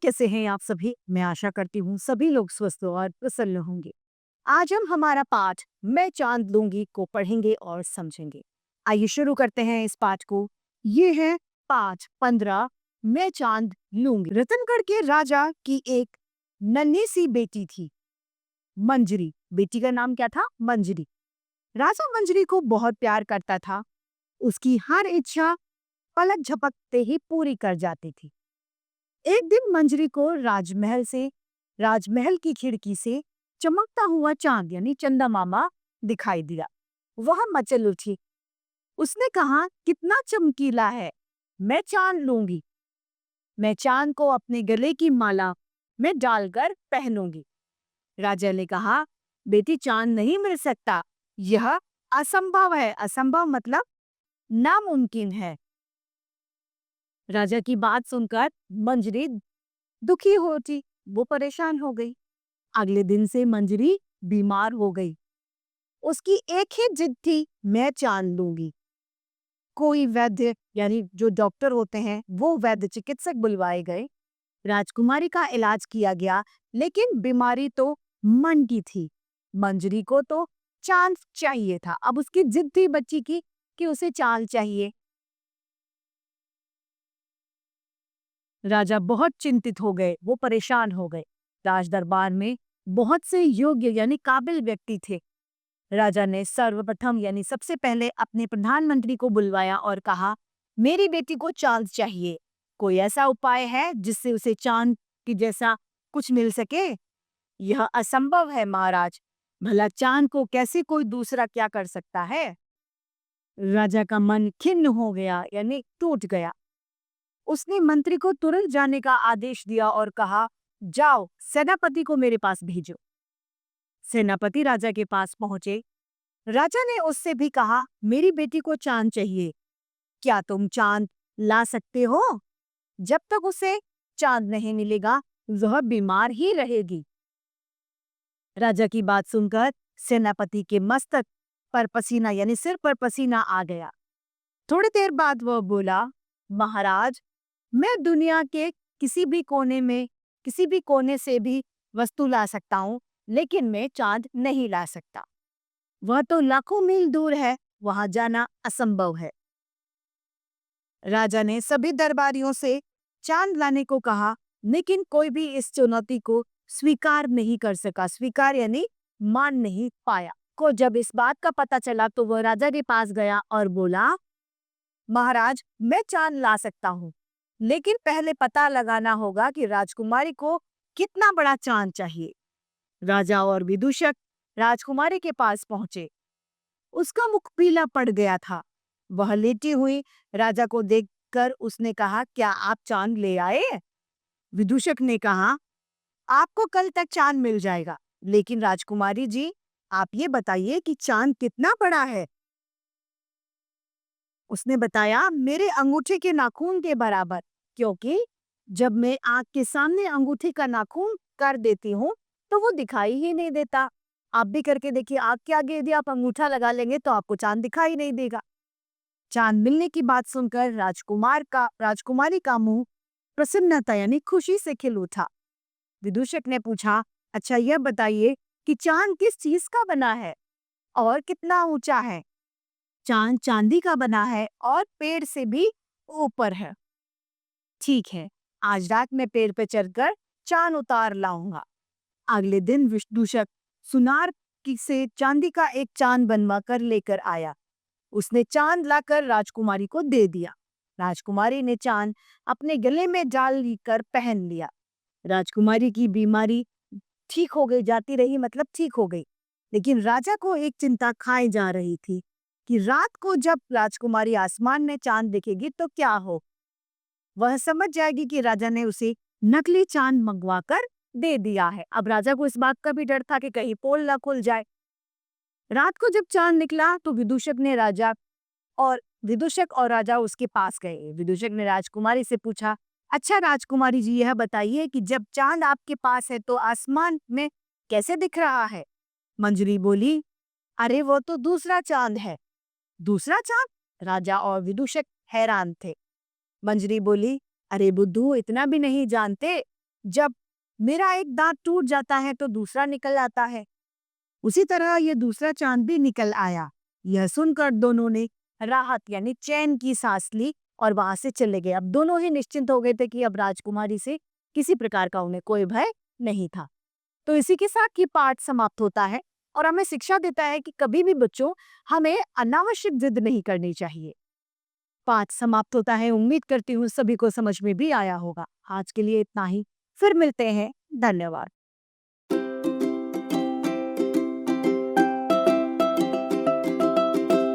कैसे हैं आप सभी? मैं आशा करती हूँ सभी लोग स्वस्थ और प्रसन्न होंगे। आज हम हमारा पाठ मैं चांद लूंगी को पढ़ेंगे और समझेंगे। आइए शुरू करते हैं इस पाठ को। ये है पाठ 15 मैं चांद लूंगी। रतनगढ़ के राजा की एक नन्ही सी बेटी थी, मंजरी। बेटी का नाम क्या था? मंजरी। राजा मंजरी को बहुत प्यार करता था। उसकी हर इच्छा पलक झपकते ही पूरी कर जाती थी। एक दिन मंजरी को राजमहल की खिड़की से चमकता हुआ चांद यानी चंदा मामा दिखाई दिया। वह मचल उठी। उसने कहा, कितना चमकीला है, मैं चांद लूंगी। मैं चांद को अपने गले की माला में डालकर पहनूंगी। राजा ने कहा, बेटी चांद नहीं मिल सकता, यह असंभव है। असंभव मतलब नामुमकिन है। राजा की बात सुनकर मंजरी दुखी होती, वो परेशान हो गई। अगले दिन से मंजरी बीमार हो गई। उसकी एक ही जिद थी, मैं चांद लूंगी। कोई वैद्य यानी जो डॉक्टर होते हैं वो वैद्य चिकित्सक बुलवाए गए। राजकुमारी का इलाज किया गया, लेकिन बीमारी तो मन की थी। मंजरी को तो चांद चाहिए था। अब उसकी जिद थी बच्ची की कि उसे चांद चाहिए। राजा बहुत चिंतित हो गए, वो परेशान हो गए। राज दरबार में बहुत से योग्य यानी काबिल व्यक्ति थे। राजा ने सर्वप्रथम यानी सबसे पहले अपने प्रधानमंत्री को बुलवाया और कहा, मेरी बेटी को चांद चाहिए। कोई ऐसा उपाय है जिससे उसे चांद की जैसा कुछ मिल सके? यह असंभव है महाराज। भला चांद को कैसे कोई दूसरा क्या कर सकता है? राजा का मन खिन्न हो गया यानी टूट गया। उसने मंत्री को तुरंत जाने का आदेश दिया और कहा, जाओ सेनापति को मेरे पास भेजो। सेनापति राजा के पास पहुंचे। राजा ने उससे भी कहा, मेरी बेटी को चांद चाहिए, क्या तुम चांद ला सकते हो? जब तक उसे चांद नहीं मिलेगा वह बीमार ही रहेगी। राजा की बात सुनकर सेनापति के मस्तक पर पसीना यानी सिर पर पसीना आ गया। थोड़ी देर बाद वह बोला, महाराज, मैं दुनिया के किसी भी कोने से भी वस्तु ला सकता हूँ, लेकिन मैं चांद नहीं ला सकता। वह तो लाखों मील दूर है, वहां जाना असंभव है। राजा ने सभी दरबारियों से चांद लाने को कहा, लेकिन कोई भी इस चुनौती को स्वीकार नहीं कर सका। स्वीकार यानी मान नहीं पाया। को जब इस बात का पता चला तो वह राजा के पास गया और बोला, महाराज, मैं चांद ला सकता हूँ, लेकिन पहले पता लगाना होगा कि राजकुमारी को कितना बड़ा चांद चाहिए। राजा और विदूषक राजकुमारी के पास पहुंचे। उसका मुख पीला पड़ गया था। वह लेटी हुई राजा को देखकर उसने कहा, क्या आप चांद ले आए? विदूषक ने कहा, आपको कल तक चांद मिल जाएगा, लेकिन राजकुमारी जी, आप ये बताइए कि चांद कितना बड़ा है? उसने बताया, मेरे अंगूठे के नाखून के बराबर, क्योंकि जब मैं आंख के सामने अंगूठे का नाखून कर देती हूँ तो वो दिखाई ही नहीं देता। आप भी करके देखिए, आंख के आगे यदि आप अंगूठा लगा लेंगे तो आपको चांद दिखाई नहीं देगा। चांद मिलने की बात सुनकर राजकुमारी का मुंह प्रसन्नता यानी खुशी से खिल उठा। विदूषक ने पूछा, अच्छा यह बताइए कि चांद किस चीज का बना है और कितना ऊंचा है? चांद चांदी का बना है और पेड़ से भी ऊपर है। ठीक है, आज रात मैं पेड़ पे चढ़कर चांद उतार लाऊंगा। अगले दिन विदूषक सुनार से चांदी का एक चांद बनवा कर लेकर आया। उसने चांद लाकर राजकुमारी को दे दिया। राजकुमारी ने चांद अपने गले में डाल कर पहन लिया। राजकुमारी की बीमारी ठीक हो गई, जाती रही मतलब ठीक हो गई। लेकिन राजा को एक चिंता खाई जा रही थी कि रात को जब राजकुमारी आसमान में चांद देखेगी तो क्या हो। वह समझ जाएगी कि राजा ने उसे नकली चांद मंगवा कर दे दिया है। अब राजा को इस बात का भी डर था कि कहीं पोल ना खुल जाए। रात को जब चांद निकला तो विदूषक और राजा उसके पास गए। विदूषक ने राजकुमारी से पूछा, अच्छा राजकुमारी जी, यह बताइए कि जब चांद आपके पास है तो आसमान में कैसे दिख रहा है? मंजरी बोली, अरे वो तो दूसरा चांद है। दूसरा चांद? राजा और विदूषक हैरान थे। मंजरी बोली, अरे बुद्धू, इतना भी नहीं जानते? जब मेरा एक दांत टूट जाता है तो दूसरा निकल आता है, उसी तरह ये दूसरा चांद भी निकल आया। यह सुनकर दोनों ने राहत यानी चैन की सांस ली और वहां से चले गए। अब दोनों ही निश्चिंत हो गए थे कि अब राजकुमारी से किसी प्रकार का उन्हें कोई भय नहीं था। तो इसी के साथ ये पाठ समाप्त होता है और हमें शिक्षा देता है कि कभी भी बच्चों हमें अनावश्यक जिद नहीं करनी चाहिए। पाठ समाप्त होता है। उम्मीद करती हूँ सभी को समझ में भी आया होगा। आज के लिए इतना ही। फिर मिलते हैं। धन्यवाद।